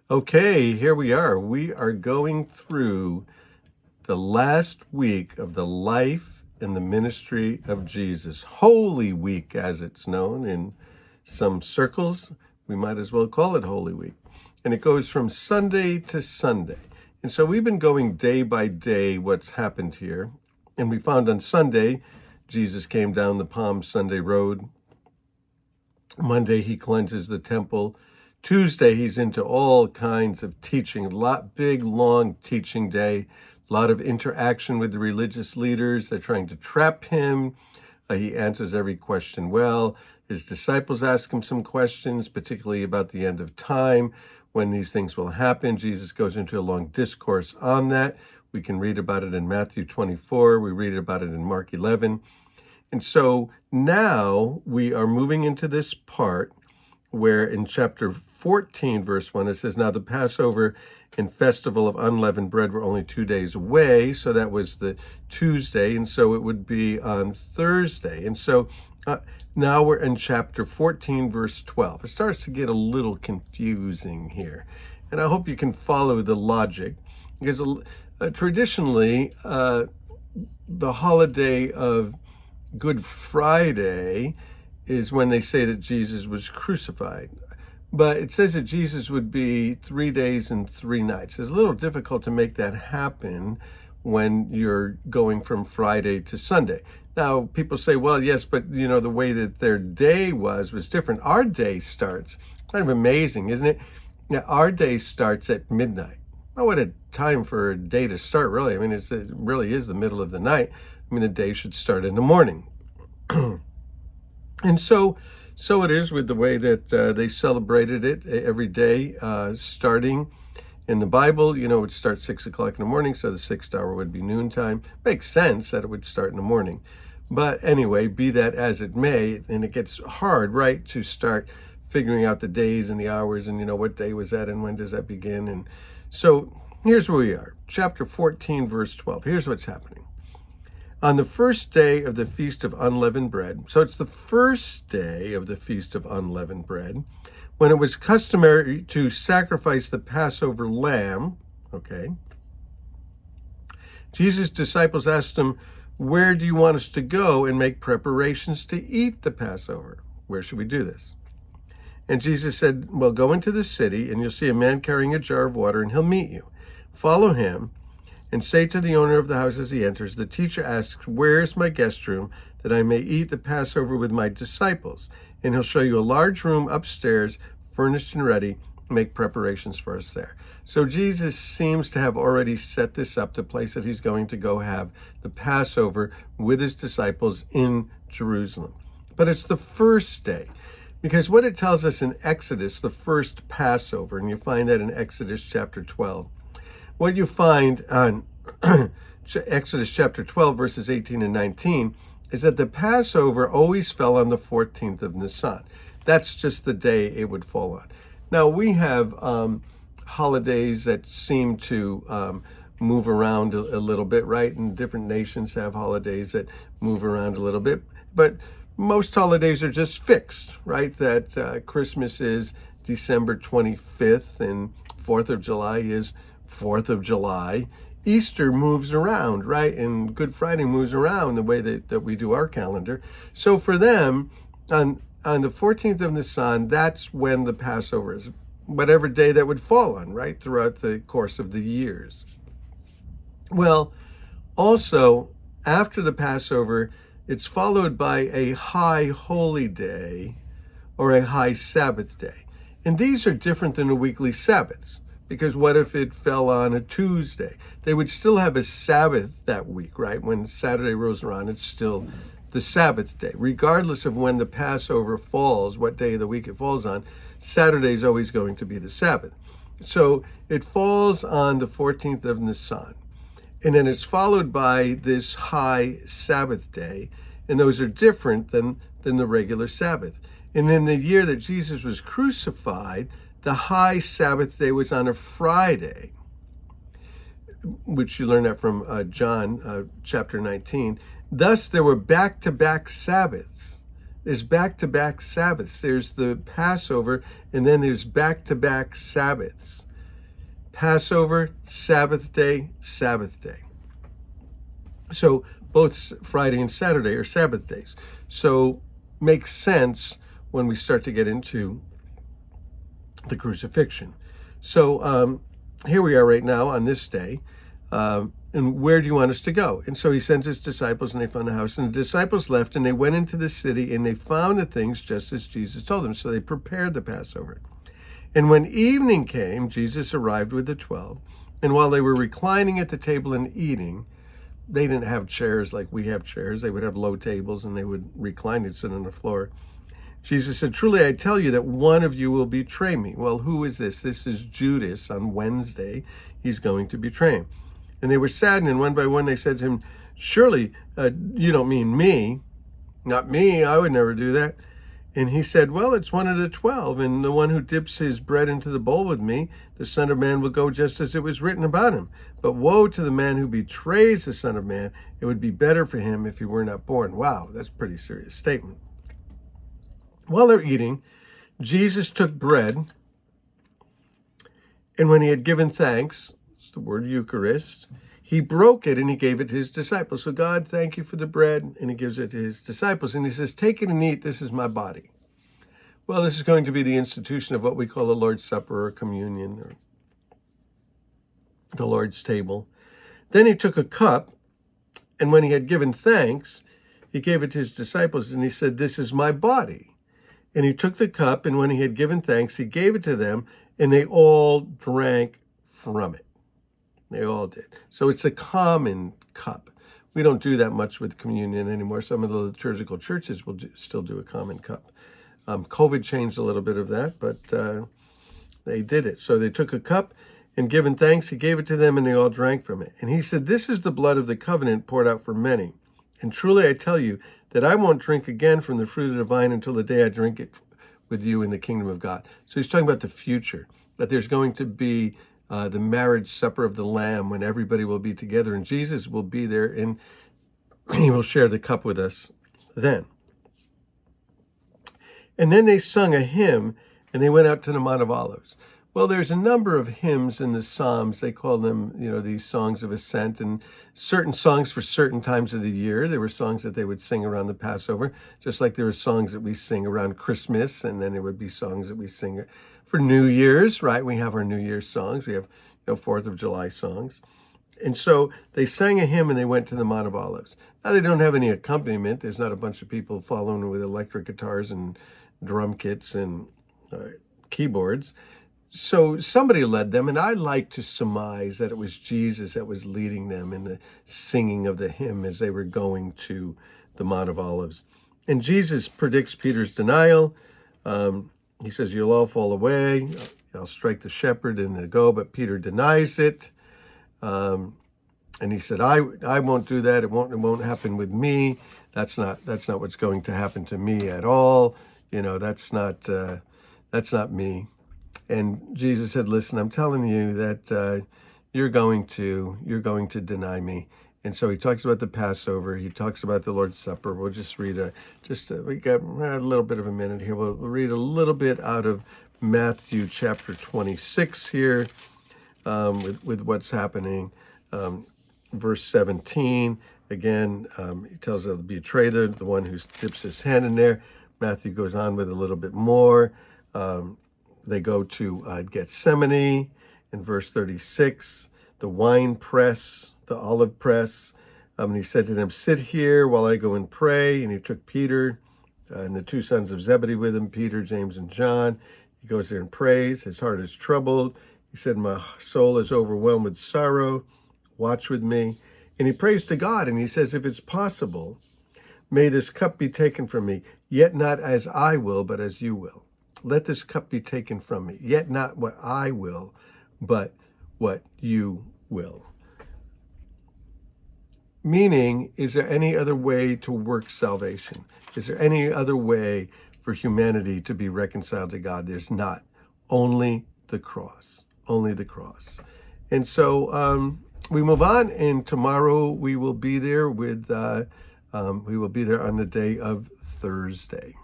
Okay, here we are. We are going through the last week of the life and the ministry of Jesus. Holy Week, as it's known in some circles. We might as well call it Holy Week. And it goes from Sunday to Sunday. And so we've been going day by day what's happened here. And we found on Sunday, Jesus came down the Palm Sunday road. Monday, he cleanses the temple. Tuesday, he's into all kinds of teaching, big, long teaching day, a lot of interaction with the religious leaders. They're trying to trap him. He answers every question well. His disciples ask him some questions, particularly about the end of time, when these things will happen. Jesus goes into a long discourse on that. We can read about it in Matthew 24. We read about it in Mark 11. And so now we are moving into this part where in chapter 14, verse 1, it says, "Now the Passover and festival of unleavened bread were only 2 days away." So that was the Tuesday. And so it would be on Thursday. And so now we're in chapter 14, verse 12. It starts to get a little confusing here. And I hope you can follow the logic. Because traditionally, the holiday of Good Friday is when they say that Jesus was crucified. But it says that Jesus would be 3 days and 3 nights. It's a little difficult to make that happen when you're going from Friday to Sunday. Now, people say, well, yes, but the way that their day was different. Our day starts, kind of amazing, isn't it? Now, our day starts at midnight. Oh, what a time for a day to start, really. I mean, it really is the middle of the night. I mean, the day should start in the morning. And so it is with the way that they celebrated it every day, starting in the Bible. It would start 6 o'clock in the morning, so the sixth hour would be noontime. Makes sense that it would start in the morning. But anyway, be that as it may, and it gets hard, right, to start figuring out the days and the hours and, what day was that and when does that begin. And so here's where we are. Chapter 14, verse 12. Here's what's happening. On the first day of the Feast of Unleavened Bread, so it's the first day of the Feast of Unleavened Bread, when it was customary to sacrifice the Passover lamb, okay, Jesus' disciples asked him, "Where do you want us to go and make preparations to eat the Passover? Where should we do this?" And Jesus said, "Well, go into the city and you'll see a man carrying a jar of water and he'll meet you. Follow him and say to the owner of the house as he enters, 'The teacher asks, where's my guest room that I may eat the Passover with my disciples?' And he'll show you a large room upstairs, furnished and ready. Make preparations for us there." So Jesus seems to have already set this up, the place that he's going to go have the Passover with his disciples in Jerusalem. But it's the first day. Because what it tells us in Exodus, the first Passover, and you find that in Exodus chapter 12, what you find on Exodus chapter 12, verses 18 and 19, is that the Passover always fell on the 14th of Nisan. That's just the day it would fall on. Now, we have holidays that seem to move around a little bit, right? And different nations have holidays that move around a little bit. But most holidays are just fixed, right? That Christmas is December 25th and 4th of July is 4th of July. Easter moves around, right? And Good Friday moves around the way that we do our calendar. So for them, on the 14th of Nisan, that's when the Passover is, whatever day that would fall on, right? Throughout the course of the years. Well, also, after the Passover, it's followed by a high holy day or a high Sabbath day. And these are different than the weekly Sabbaths. Because what if it fell on a Tuesday? They would still have a Sabbath that week, right? When Saturday rolls around, it's still the Sabbath day. Regardless of when the Passover falls, what day of the week it falls on, Saturday is always going to be the Sabbath. So it falls on the 14th of Nisan. And then it's followed by this high Sabbath day. And those are different than the regular Sabbath. And in the year that Jesus was crucified, the high Sabbath day was on a Friday, which you learn that from John chapter 19. Thus, there were back-to-back Sabbaths. There's back-to-back Sabbaths. There's the Passover, and then there's back-to-back Sabbaths. Passover, Sabbath day, Sabbath day. So both Friday and Saturday are Sabbath days. So makes sense when we start to get into the crucifixion. So here we are right now on this day. And where do you want us to go? And so he sends his disciples, and they found a house. And the disciples left, and they went into the city, and they found the things just as Jesus told them. So they prepared the Passover. And when evening came, Jesus arrived with the 12. And while they were reclining at the table and eating, they didn't have chairs like we have chairs. They would have low tables, and they would recline and sit on the floor. Jesus said, "Truly, I tell you that one of you will betray me." Well, who is this? This is Judas. On Wednesday, he's going to betray him. And they were saddened, and one by one they said to him, "Surely you don't mean me." "Not me, I would never do that." And he said, "Well, it's one of the 12, and the one who dips his bread into the bowl with me, the Son of Man will go just as it was written about him. But woe to the man who betrays the Son of Man. It would be better for him if he were not born." Wow, that's a pretty serious statement. While they're eating, Jesus took bread, and when he had given thanks, it's the word Eucharist, he broke it and he gave it to his disciples. So God, thank you for the bread, and he gives it to his disciples. And he says, "Take it and eat, this is my body." Well, this is going to be the institution of what we call the Lord's Supper or communion or the Lord's table. Then he took a cup, and when he had given thanks, he gave it to his disciples, and he said, "This is my body." And he took the cup, and when he had given thanks, he gave it to them, and they all drank from it. They all did. So it's a common cup. We don't do that much with communion anymore. Some of the liturgical churches will still do a common cup. COVID changed a little bit of that, but they did it. So they took a cup, and given thanks, he gave it to them, and they all drank from it. And he said, "This is the blood of the covenant poured out for many. And truly I tell you that I won't drink again from the fruit of the vine until the day I drink it with you in the kingdom of God." So he's talking about the future, that there's going to be the marriage supper of the Lamb when everybody will be together, and Jesus will be there, and he will share the cup with us then. And then they sung a hymn, and they went out to the Mount of Olives. Well, there's a number of hymns in the Psalms. They call them, these songs of ascent, and certain songs for certain times of the year. There were songs that they would sing around the Passover, just like there were songs that we sing around Christmas, and then there would be songs that we sing for New Year's, right? We have our New Year's songs. We have, 4th of July songs. And so they sang a hymn, and they went to the Mount of Olives. Now, they don't have any accompaniment. There's not a bunch of people following with electric guitars and drum kits and keyboards. So somebody led them, and I like to surmise that it was Jesus that was leading them in the singing of the hymn as they were going to the Mount of Olives. And Jesus predicts Peter's denial. He says, "You'll all fall away. I'll strike the shepherd and they go," but Peter denies it. And he said, I won't do that. It won't happen with me. That's not what's going to happen to me at all. That's not me. And Jesus said, "Listen, I'm telling you that you're going to deny me." And so he talks about the Passover. He talks about the Lord's Supper. We'll just read we got a little bit of a minute here. We'll read a little bit out of Matthew chapter 26 here with what's happening. Verse 17, again, he tells us to betray the one who dips his hand in there. Matthew goes on with a little bit more. They go to Gethsemane in verse 36, the wine press, the olive press. And he said to them, "Sit here while I go and pray." And he took Peter and the two sons of Zebedee with him, Peter, James, and John. He goes there and prays. His heart is troubled. He said, "My soul is overwhelmed with sorrow. Watch with me." And he prays to God, and he says, "If it's possible, may this cup be taken from me, yet not as I will, but as you will. Let this cup be taken from me, yet not what I will, but what you will." Meaning, is there any other way to work salvation? Is there any other way for humanity to be reconciled to God? There's not. Only the cross. Only the cross. And so we move on, and tomorrow we will be there on the day of Thursday.